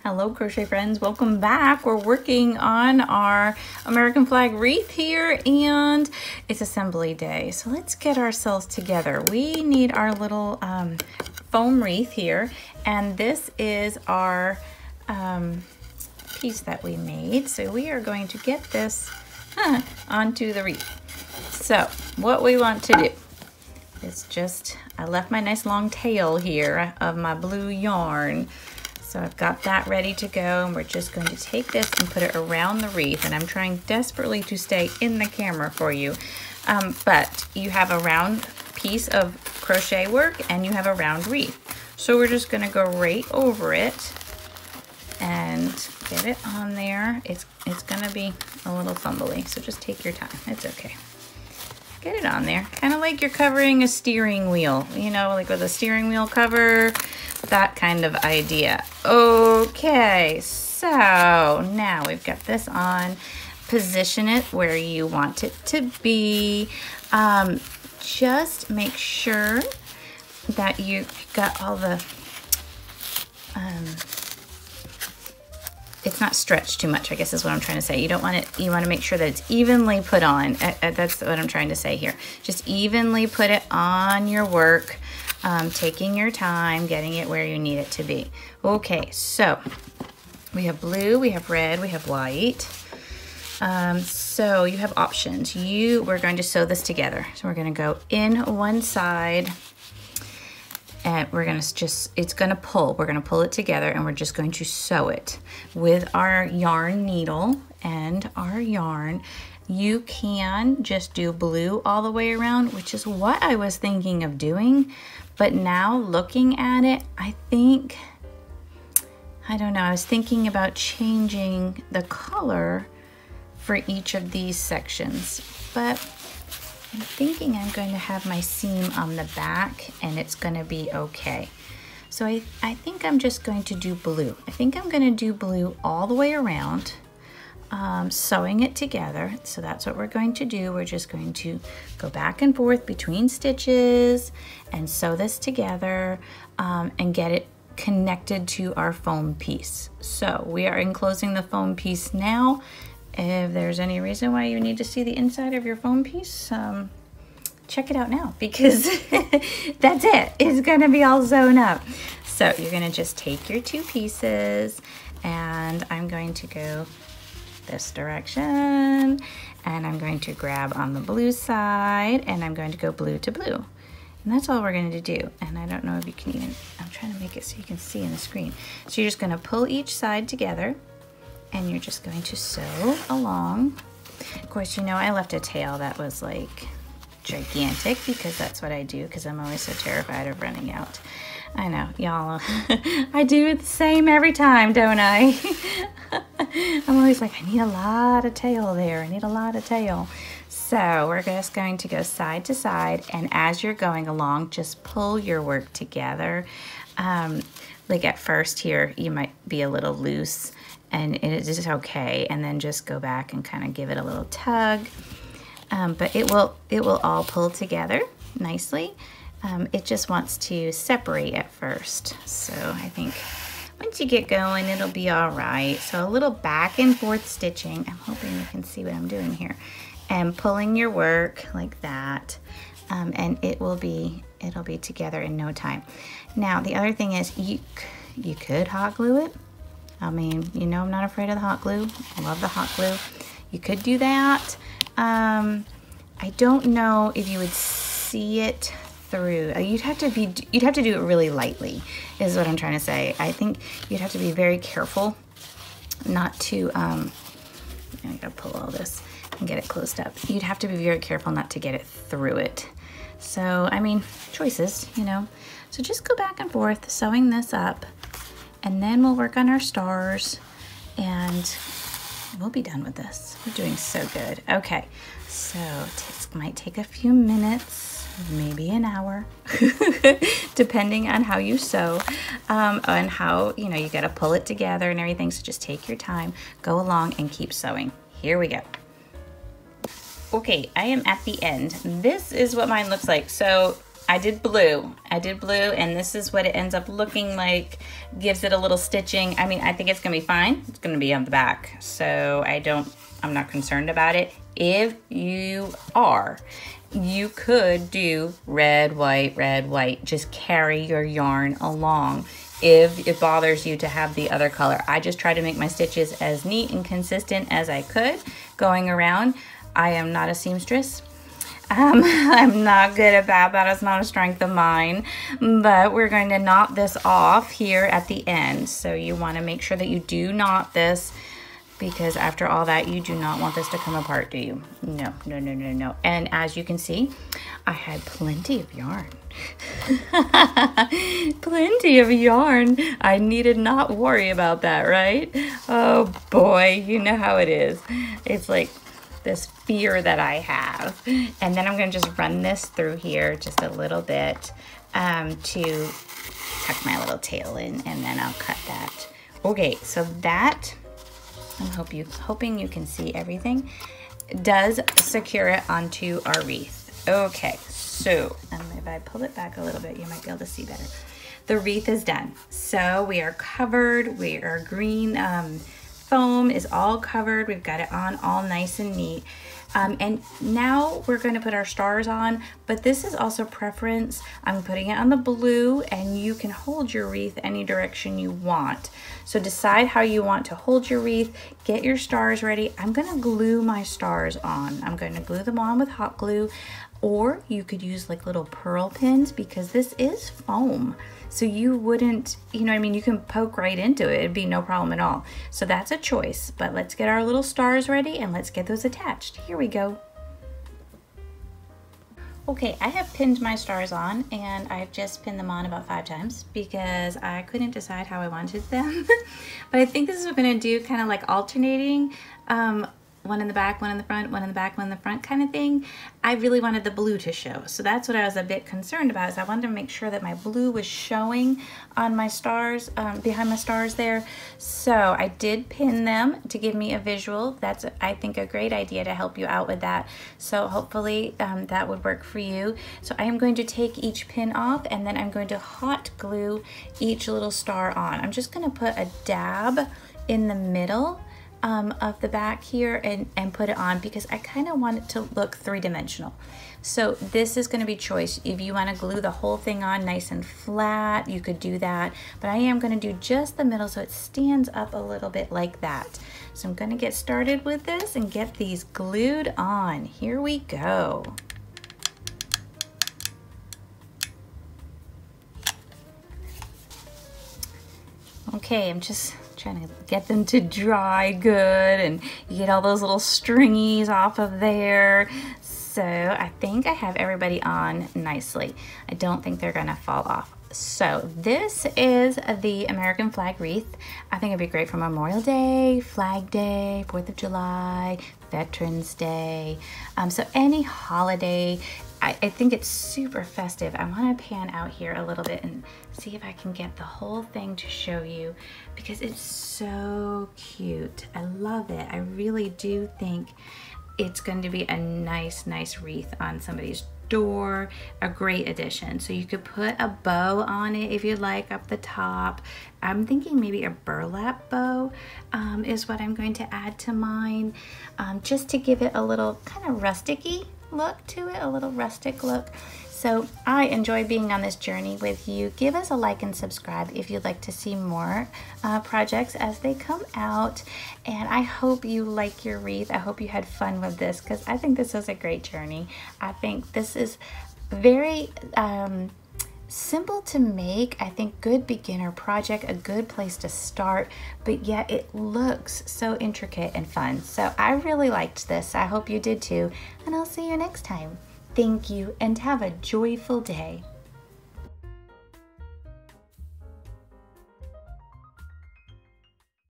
Hello crochet friends, welcome back. We're working on our American flag wreath here and it's assembly day. So let's get ourselves together. We need our little foam wreath here, and this is our piece that we made. So we are going to get this onto the wreath. So what we want to do is I left my nice long tail here of my blue yarn. So I've got that ready to go, and we're just going to take this and put it around the wreath, and I'm trying desperately to stay in the camera for you. But you have a round piece of crochet work and you have a round wreath. So we're just gonna go right over it and get it on there. It's gonna be a little fumbly, so just take your time, it's okay. Get it on there, kind of like you're covering a steering wheel, you know, like with a steering wheel cover, that kind of idea. Okay, so now we've got this on. Position it where you want it to be. Just make sure that you got all the, it's not stretched too much, I guess is what I'm trying to say. You don't want it, you want to make sure that it's evenly put on. That's what I'm trying to say here. Just evenly put it on your work, taking your time, getting it where you need it to be. Okay, so we have blue, we have red, we have white. So you have options. We're going to sew this together. So we're going to go in one side, and we're going to it's going to pull. We're going to pull it together, and we're just going to sew it with our yarn needle and our yarn. You can just do blue all the way around, which is what I was thinking of doing. But now looking at it, I don't know, I was thinking about changing the color for each of these sections, but I'm thinking I'm going to have my seam on the back and it's going to be okay. So I think I'm just going to do blue. I think I'm going to do blue all the way around, sewing it together. So that's what we're going to do. We're just going to go back and forth between stitches and sew this together and get it connected to our foam piece. So we are enclosing the foam piece now. If there's any reason why you need to see the inside of your foam piece, check it out now, because that's it. It's gonna be all sewn up. So you're gonna just take your two pieces, and I'm going to go this direction, and I'm going to grab on the blue side, and I'm going to go blue to blue. And that's all we're going to do. And I don't know if you can even, I'm trying to make it so you can see in the screen. So you're just gonna pull each side together, and you're just going to sew along. Of course, you know, I left a tail that was like gigantic, because that's what I do, because I'm always so terrified of running out. I know, y'all, I do it the same every time, don't I? I'm always like, I need a lot of tail there, I need a lot of tail. So we're just going to go side to side, and as you're going along, just pull your work together. Like at first here, you might be a little loose, and it is okay, and then just go back and kind of give it a little tug. But it will all pull together nicely. It just wants to separate at first. So I think once you get going, it'll be all right. So a little back and forth stitching. I'm hoping you can see what I'm doing here. And pulling your work like that. And it'll be together in no time. Now the other thing is you could hot glue it. I mean, you know, I'm not afraid of the hot glue. I love the hot glue. You could do that. I don't know if you would see it through. You'd have to do it really lightly, is what I'm trying to say. I think you'd have to be very careful not to, I gotta pull all this and get it closed up. You'd have to be very careful not to get it through it. So, I mean, choices, you know. So just go back and forth, sewing this up, and then we'll work on our stars, and we'll be done with this. We're doing so good. Okay, so it might take a few minutes, maybe an hour, depending on how you sew, and how, you know, you gotta pull it together and everything. So just take your time, go along and keep sewing. Here we go. Okay, I am at the end. This is what mine looks like. So I did blue, and this is what it ends up looking like. Gives it a little stitching. I mean, I think it's gonna be fine. It's gonna be on the back, so I'm not concerned about it. If you are, you could do red, white, just carry your yarn along if it bothers you to have the other color. I just try to make my stitches as neat and consistent as I could going around. I am not a seamstress. I'm not good at that. That is not a strength of mine, but we're going to knot this off here at the end. So you want to make sure that you do knot this, because after all that, you do not want this to come apart, do you? No, no, no, no, no. And as you can see, I had plenty of yarn. Plenty of yarn. I needed not worry about that, right? Oh boy, you know how it is. It's like this fear that I have. And then I'm going to just run this through here just a little bit to tuck my little tail in, and then I'll cut that. Okay, so that, I'm hoping you can see everything, does secure it onto our wreath. Okay, so if I pull it back a little bit, you might be able to see better. The wreath is done. So we are covered. Our green foam is all covered. We've got it on all nice and neat. And now we're going to put our stars on, but this is also preference. I'm putting it on the blue, and you can hold your wreath any direction you want. So decide how you want to hold your wreath, get your stars ready. I'm going to glue my stars on. I'm going to glue them on with hot glue, or you could use like little pearl pins, because this is foam. So you wouldn't, you know what I mean, you can poke right into it. It'd be no problem at all. So that's a choice, but let's get our little stars ready and let's get those attached. Here we go. Okay, I have pinned my stars on, and I've just pinned them on about 5 times because I couldn't decide how I wanted them. But I think this is what we're gonna do, kind of like alternating. One in the back, one in the front, one in the back, one in the front kind of thing. I really wanted the blue to show. So that's what I was a bit concerned about, is I wanted to make sure that my blue was showing on my stars, behind my stars there. So I did pin them to give me a visual. That's, I think, a great idea to help you out with that. So hopefully that would work for you. So I am going to take each pin off, and then I'm going to hot glue each little star on. I'm just gonna put a dab in the middle of the back here and put it on, because I kind of want it to look 3-dimensional. So this is going to be choice. If you want to glue the whole thing on nice and flat, you could do that, but I am going to do just the middle so it stands up a little bit like that. So I'm going to get started with this and get these glued on. Here we go. Okay, I'm just trying to get them to dry good, and you get all those little stringies off of there. So I think I have everybody on nicely. I don't think they're gonna fall off. So this is the American flag wreath. I think it'd be great for Memorial Day, Flag Day, 4th of July, Veterans Day. So any holiday. I think it's super festive. I want to pan out here a little bit and see if I can get the whole thing to show you, because it's so cute. I love it. I really do think it's going to be a nice wreath on somebody's door. A great addition. So you could put a bow on it if you'd like up the top. I'm thinking maybe a burlap bow is what I'm going to add to mine, just to give it a little kind of rustic-y look to it, a little rustic look. So I enjoy being on this journey with you. Give us a like and subscribe if you'd like to see more projects as they come out. And I hope you like your wreath. I hope you had fun with this, because I think this was a great journey. I think this is very simple to make. I think good beginner project, a good place to start, but yet it looks so intricate and fun. So I really liked this. I hope you did too, and I'll see you next time. Thank you, and have a joyful day.